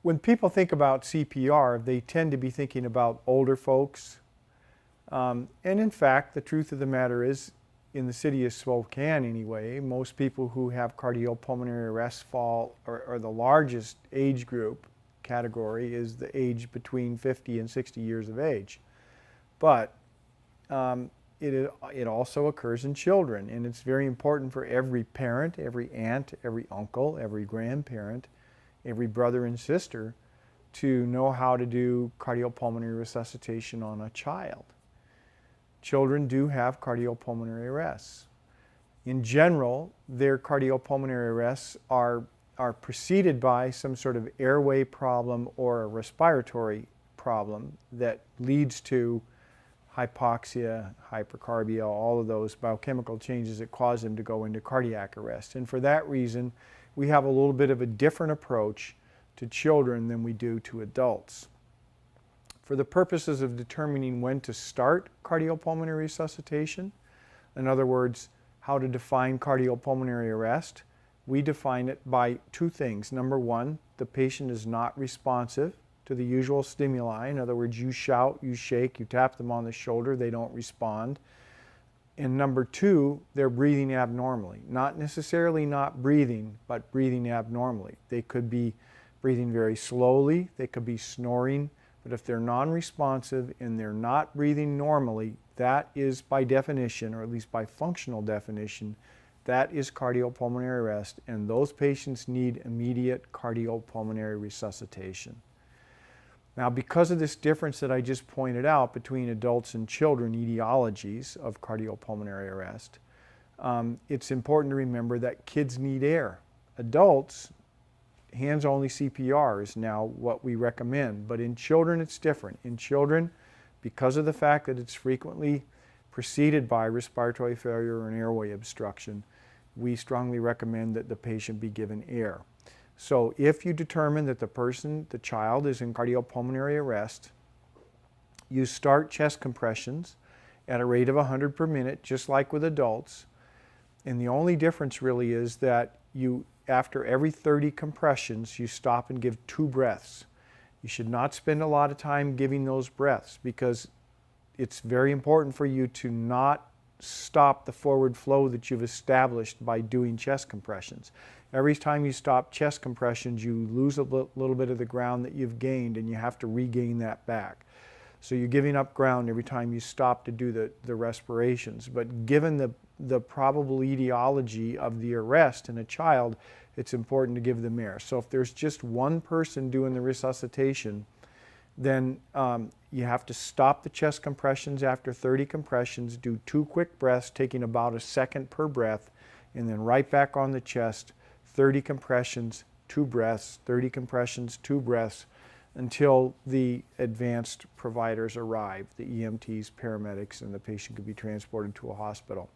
When people think about CPR, they tend to be thinking about older folks. And in fact, the truth of the matter is, in the city of Spokane anyway, most people who have cardiopulmonary arrest fall, or the largest age group category is the age between 50 and 60 years of age. But it also occurs in children, and it's very important for every parent, every aunt, every uncle, every grandparent, every brother and sister to know how to do cardiopulmonary resuscitation on a child. Children do have cardiopulmonary arrests. In general, their cardiopulmonary arrests are preceded by some sort of airway problem or a respiratory problem that leads to hypoxia, hypercarbia, all of those biochemical changes that cause them to go into cardiac arrest. And for that reason, we have a little bit of a different approach to children than we do to adults. For the purposes of determining when to start cardiopulmonary resuscitation, in other words, how to define cardiopulmonary arrest, we define it by two things. Number one, the patient is not responsive to the usual stimuli. In other words, you shout, you shake, you tap them on the shoulder, they don't respond. And number two, they're breathing abnormally. Not necessarily not breathing, but breathing abnormally. They could be breathing very slowly, they could be snoring, but if they're non-responsive and they're not breathing normally, that is by definition, or at least by functional definition, that is cardiopulmonary arrest, and those patients need immediate cardiopulmonary resuscitation. Now, because of this difference that I just pointed out between adults and children etiologies of cardiopulmonary arrest, it's important to remember that kids need air. Adults, hands-only CPR is now what we recommend, but in children it's different. In children, because of the fact that it's frequently preceded by respiratory failure or an airway obstruction, we strongly recommend that the patient be given air. So if you determine that the child is in cardiopulmonary arrest, you start chest compressions at a rate of 100 per minute, just like with adults. And the only difference really is that after every 30 compressions, you stop and give 2 breaths. You should not spend a lot of time giving those breaths because it's very important for you to not stop the forward flow that you've established by doing chest compressions. Every time you stop chest compressions, you lose a little bit of the ground that you've gained, and you have to regain that back. So you're giving up ground every time you stop to do the respirations. But given the probable etiology of the arrest in a child, it's important to give them air. So if there's just one person doing the resuscitation, then you have to stop the chest compressions after 30 compressions, do 2 quick breaths, taking about a second per breath, and then right back on the chest, 30 compressions, 2 breaths, 30 compressions, 2 breaths, until the advanced providers arrive, the EMTs, paramedics, and the patient could be transported to a hospital.